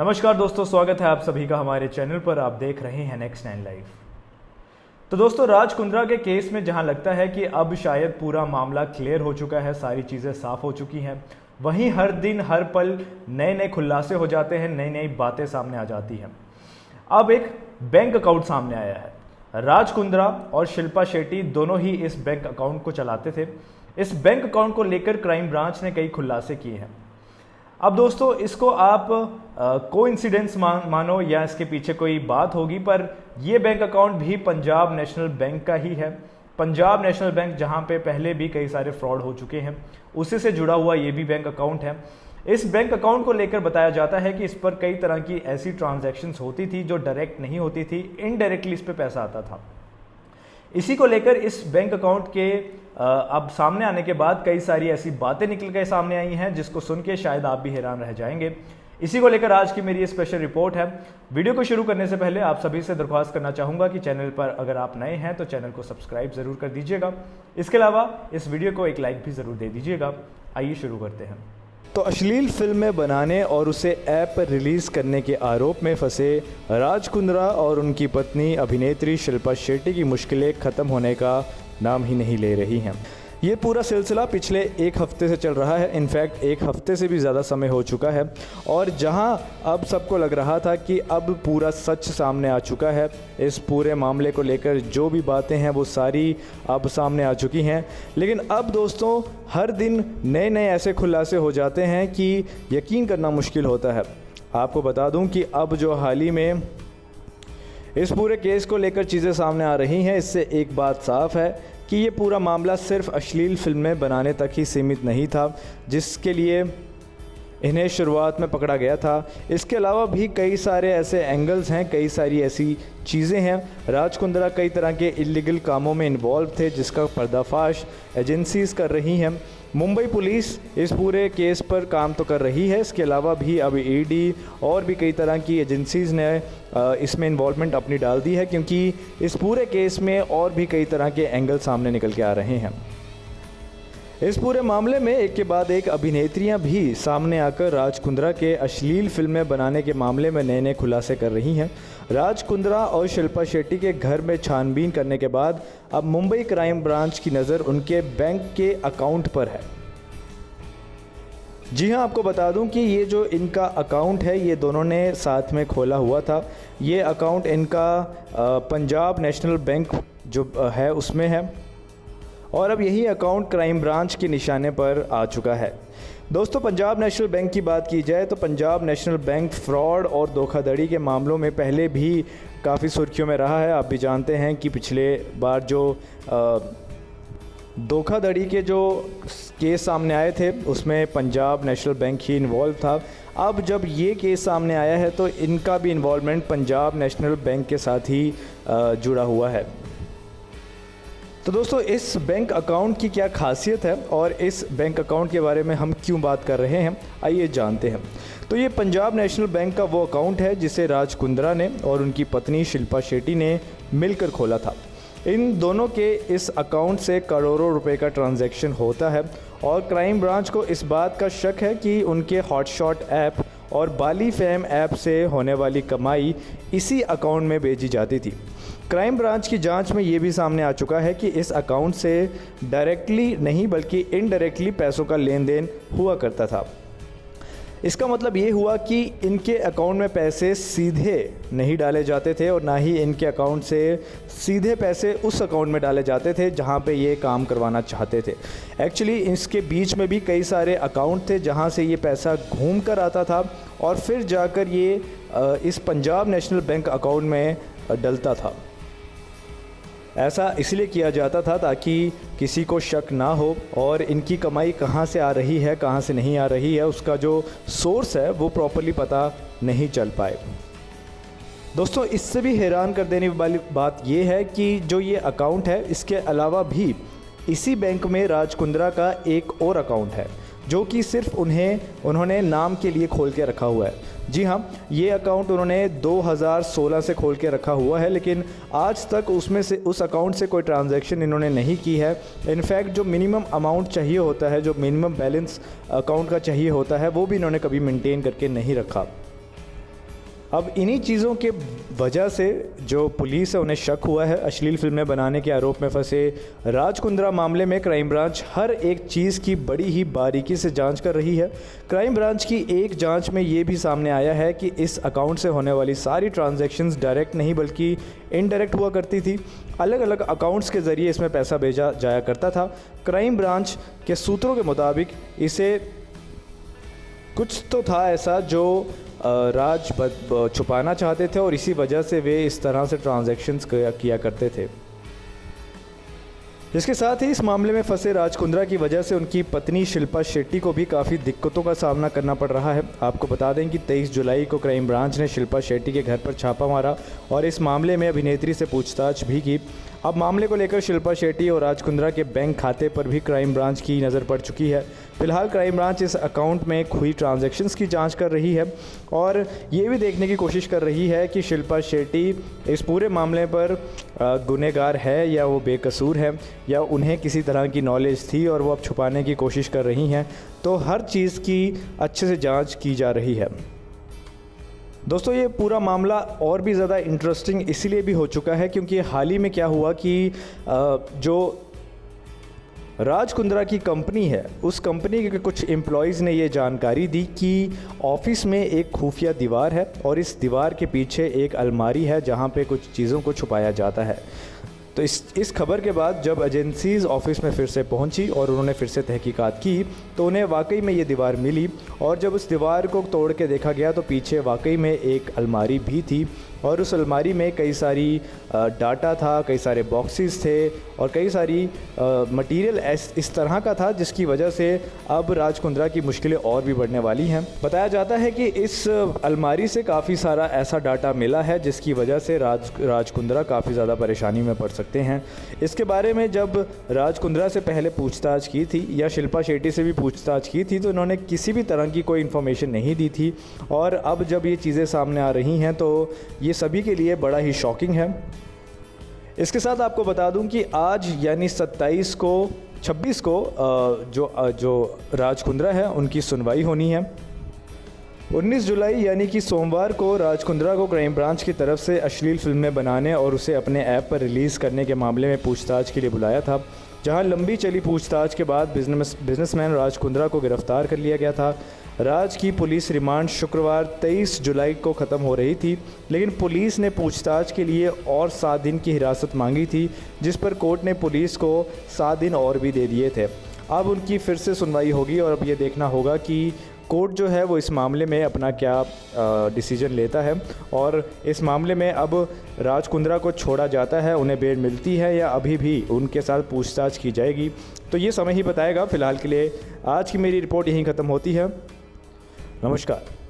नमस्कार दोस्तों, स्वागत है आप सभी का हमारे चैनल पर। आप देख रहे हैं नेक्स्ट 9 लाइव। तो दोस्तों, राज कुंद्रा के केस में जहां लगता है कि अब शायद पूरा मामला क्लियर हो चुका है, सारी चीज़ें साफ हो चुकी हैं, वहीं हर दिन हर पल नए नए खुलासे हो जाते हैं, नई नई बातें सामने आ जाती हैं। अब एक बैंक अकाउंट सामने आया है। राज कुंद्रा और शिल्पा शेट्टी दोनों ही इस बैंक अकाउंट को चलाते थे। इस बैंक अकाउंट को लेकर क्राइम ब्रांच ने कई खुलासे किए हैं। अब दोस्तों, इसको आप कोइंसिडेंस मानो या इसके पीछे कोई बात होगी, पर यह बैंक अकाउंट भी पंजाब नेशनल बैंक का ही है। पंजाब नेशनल बैंक, जहां पे पहले भी कई सारे फ्रॉड हो चुके हैं, उसी से जुड़ा हुआ ये भी बैंक अकाउंट है। इस बैंक अकाउंट को लेकर बताया जाता है कि इस पर कई तरह की ऐसी ट्रांजैक्शंस होती थी जो डायरेक्ट नहीं होती थी, इनडायरेक्टली इस पर पैसा आता था। इसी को लेकर इस बैंक अकाउंट के अब सामने आने के बाद कई सारी ऐसी बातें निकल के सामने आई हैं जिसको सुन के शायद आप भी हैरान रह जाएंगे। इसी को लेकर आज की मेरी ये स्पेशल रिपोर्ट है। वीडियो को शुरू करने से पहले आप सभी से दरख्वास्त करना चाहूंगा कि चैनल पर अगर आप नए हैं तो चैनल को सब्सक्राइब जरूर कर दीजिएगा। इसके अलावा इस वीडियो को एक लाइक भी जरूर दे दीजिएगा। आइए शुरू करते हैं। तो अश्लील फिल्में बनाने और उसे ऐप पर रिलीज़ करने के आरोप में फंसे राज कुंद्रा और उनकी पत्नी अभिनेत्री शिल्पा शेट्टी की मुश्किलें ख़त्म होने का नाम ही नहीं ले रही हैं। ये पूरा सिलसिला पिछले एक हफ्ते से चल रहा है। इनफैक्ट एक हफ्ते से भी ज़्यादा समय हो चुका है, और जहां अब सबको लग रहा था कि अब पूरा सच सामने आ चुका है, इस पूरे मामले को लेकर जो भी बातें हैं वो सारी अब सामने आ चुकी हैं। लेकिन अब दोस्तों, हर दिन नए नए ऐसे खुलासे हो जाते हैं कि यकीन करना मुश्किल होता है। आपको बता दूं कि अब जो हाल ही में इस पूरे केस को लेकर चीज़ें सामने आ रही हैं, इससे एक बात साफ़ है कि ये पूरा मामला सिर्फ अश्लील फिल्में बनाने तक ही सीमित नहीं था, जिसके लिए इन्हें शुरुआत में पकड़ा गया था। इसके अलावा भी कई सारे ऐसे एंगल्स हैं, कई सारी ऐसी चीज़ें हैं। राज कुंद्रा कई तरह के इलीगल कामों में इन्वॉल्व थे, जिसका पर्दाफाश एजेंसीज़ कर रही हैं। मुंबई पुलिस इस पूरे केस पर काम तो कर रही है। इसके अलावा भी अब ईडी और भी कई तरह की एजेंसीज़ ने इसमें इन्वॉल्वमेंट अपनी डाल दी है, क्योंकि इस पूरे केस में और भी कई तरह के एंगल सामने निकल के आ रहे हैं। इस पूरे मामले में एक के बाद एक अभिनेत्रियां भी सामने आकर राज कुंद्रा के अश्लील फिल्में बनाने के मामले में नए नए खुलासे कर रही हैं। राज कुंद्रा और शिल्पा शेट्टी के घर में छानबीन करने के बाद अब मुंबई क्राइम ब्रांच की नज़र उनके बैंक के अकाउंट पर है। जी हां, आपको बता दूं कि ये जो इनका अकाउंट है, ये दोनों ने साथ में खोला हुआ था। ये अकाउंट इनका पंजाब नेशनल बैंक जो है उसमें है, और अब यही अकाउंट क्राइम ब्रांच के निशाने पर आ चुका है। दोस्तों, पंजाब नेशनल बैंक की बात की जाए तो पंजाब नेशनल बैंक फ्रॉड और धोखाधड़ी के मामलों में पहले भी काफ़ी सुर्खियों में रहा है। आप भी जानते हैं कि पिछले बार जो धोखाधड़ी के जो केस सामने आए थे उसमें पंजाब नेशनल बैंक ही इन्वॉल्व था। अब जब ये केस सामने आया है तो इनका भी इन्वॉल्वमेंट पंजाब नेशनल बैंक के साथ ही जुड़ा हुआ है। तो दोस्तों, इस बैंक अकाउंट की क्या खासियत है और इस बैंक अकाउंट के बारे में हम क्यों बात कर रहे हैं, आइए जानते हैं। तो ये पंजाब नेशनल बैंक का वो अकाउंट है जिसे राज कुंद्रा ने और उनकी पत्नी शिल्पा शेट्टी ने मिलकर खोला था। इन दोनों के इस अकाउंट से करोड़ों रुपए का ट्रांजैक्शन होता है, और क्राइम ब्रांच को इस बात का शक है कि उनके हॉटशॉट ऐप और बाली फेम ऐप से होने वाली कमाई इसी अकाउंट में भेजी जाती थी। क्राइम ब्रांच की जांच में ये भी सामने आ चुका है कि इस अकाउंट से डायरेक्टली नहीं बल्कि इनडायरेक्टली पैसों का लेन देन हुआ करता था। इसका मतलब ये हुआ कि इनके अकाउंट में पैसे सीधे नहीं डाले जाते थे, और ना ही इनके अकाउंट से सीधे पैसे उस अकाउंट में डाले जाते थे जहां पे ये काम करवाना चाहते थे। एक्चुअली इसके बीच में भी कई सारे अकाउंट थे जहां से ये पैसा घूम कर आता था और फिर जाकर ये इस पंजाब नेशनल बैंक अकाउंट में डलता था। ऐसा इसलिए किया जाता था ताकि किसी को शक ना हो और इनकी कमाई कहाँ से आ रही है, कहाँ से नहीं आ रही है, उसका जो सोर्स है वो प्रॉपर्ली पता नहीं चल पाए। दोस्तों, इससे भी हैरान कर देने वाली बात ये है कि जो ये अकाउंट है, इसके अलावा भी इसी बैंक में राज कुंद्रा का एक और अकाउंट है जो कि सिर्फ उन्होंने नाम के लिए खोल के रखा हुआ है। जी हाँ, ये अकाउंट उन्होंने 2016 से खोल के रखा हुआ है, लेकिन आज तक उसमें से उस अकाउंट से कोई ट्रांजैक्शन इन्होंने नहीं की है। इनफैक्ट जो मिनिमम अमाउंट चाहिए होता है, जो मिनिमम बैलेंस अकाउंट का चाहिए होता है, वो भी इन्होंने कभी मेंटेन करके नहीं रखा। अब इन्हीं चीज़ों के वजह से जो पुलिस है उन्हें शक हुआ है। अश्लील फिल्में बनाने के आरोप में फंसे राज कुंद्रा मामले में क्राइम ब्रांच हर एक चीज़ की बड़ी ही बारीकी से जांच कर रही है। क्राइम ब्रांच की एक जांच में ये भी सामने आया है कि इस अकाउंट से होने वाली सारी ट्रांजैक्शंस डायरेक्ट नहीं बल्कि इनडायरेक्ट हुआ करती थी। अलग अलग अकाउंट्स के ज़रिए इसमें पैसा भेजा जाया करता था। क्राइम ब्रांच के सूत्रों के मुताबिक इसे कुछ तो था ऐसा जो राज छुपाना चाहते थे और इसी वजह से वे इस तरह से ट्रांजैक्शंस किया करते थे। इसके साथ ही इस मामले में फंसे राज कुंद्रा की वजह से उनकी पत्नी शिल्पा शेट्टी को भी काफ़ी दिक्कतों का सामना करना पड़ रहा है। आपको बता दें कि 23 जुलाई को क्राइम ब्रांच ने शिल्पा शेट्टी के घर पर छापा मारा और इस मामले में अभिनेत्री से पूछताछ भी की। अब मामले को लेकर शिल्पा शेट्टी और राज कुंद्रा के बैंक खाते पर भी क्राइम ब्रांच की नज़र पड़ चुकी है। फिलहाल क्राइम ब्रांच इस अकाउंट में हुई ट्रांजैक्शंस की जांच कर रही है और ये भी देखने की कोशिश कर रही है कि शिल्पा शेट्टी इस पूरे मामले पर गुनहगार है या वो बेकसूर है या उन्हें किसी तरह की नॉलेज थी और वो अब छुपाने की कोशिश कर रही हैं। तो हर चीज़ की अच्छे से जांच की जा रही है। दोस्तों, ये पूरा मामला और भी ज़्यादा इंटरेस्टिंग इसलिए भी हो चुका है क्योंकि हाल ही में क्या हुआ कि जो राज कुंद्रा की कंपनी है उस कंपनी के कुछ एम्प्लॉयज़ ने ये जानकारी दी कि ऑफिस में एक खुफिया दीवार है और इस दीवार के पीछे एक अलमारी है जहाँ पे कुछ चीज़ों को छुपाया जाता है। तो इस खबर के बाद जब एजेंसीज़ ऑफिस में फिर से पहुंची और उन्होंने फिर से तहकीकात की तो उन्हें वाकई में ये दीवार मिली और जब उस दीवार को तोड़ के देखा गया तो पीछे वाकई में एक अलमारी भी थी और उस अलमारी में कई सारी डाटा था, कई सारे बॉक्सेस थे और कई सारी मटेरियल इस तरह का था जिसकी वजह से अब राज कुंद्रा की मुश्किलें और भी बढ़ने वाली हैं। बताया जाता है कि इस अलमारी से काफ़ी सारा ऐसा डाटा मिला है जिसकी वजह से राज कुंद्रा काफ़ी ज़्यादा परेशानी में पड़ सकते हैं। इसके बारे में जब राज कुंद्रा से पहले पूछताछ की थी या शिल्पा शेट्टी से भी पूछताछ की थी तो इन्होंने किसी भी तरह की कोई इन्फॉर्मेशन नहीं दी थी और अब जब ये चीज़ें सामने आ रही हैं तो ये सभी के लिए बड़ा ही शॉकिंग है। इसके साथ आपको बता दूं कि आज यानी 26 को जो राज कुंद्रा है उनकी सुनवाई होनी है। 19 जुलाई यानी कि सोमवार को राज कुंद्रा को क्राइम ब्रांच की तरफ से अश्लील फिल्में बनाने और उसे अपने ऐप पर रिलीज़ करने के मामले में पूछताछ के लिए बुलाया था, जहां लंबी चली पूछताछ के बाद बिजनेसमैन राज कुंद्रा को गिरफ्तार कर लिया गया था। राज की पुलिस रिमांड शुक्रवार 23 जुलाई को ख़त्म हो रही थी, लेकिन पुलिस ने पूछताछ के लिए और 7 दिन की हिरासत मांगी थी, जिस पर कोर्ट ने पुलिस को 7 दिन और भी दे दिए थे। अब उनकी फिर से सुनवाई होगी और अब ये देखना होगा कि कोर्ट जो है वो इस मामले में अपना क्या डिसीजन लेता है और इस मामले में अब राज कुंद्रा को छोड़ा जाता है, उन्हें बेल मिलती है या अभी भी उनके साथ पूछताछ की जाएगी, तो ये समय ही बताएगा। फ़िलहाल के लिए आज की मेरी रिपोर्ट यहीं ख़त्म होती है। नमस्कार।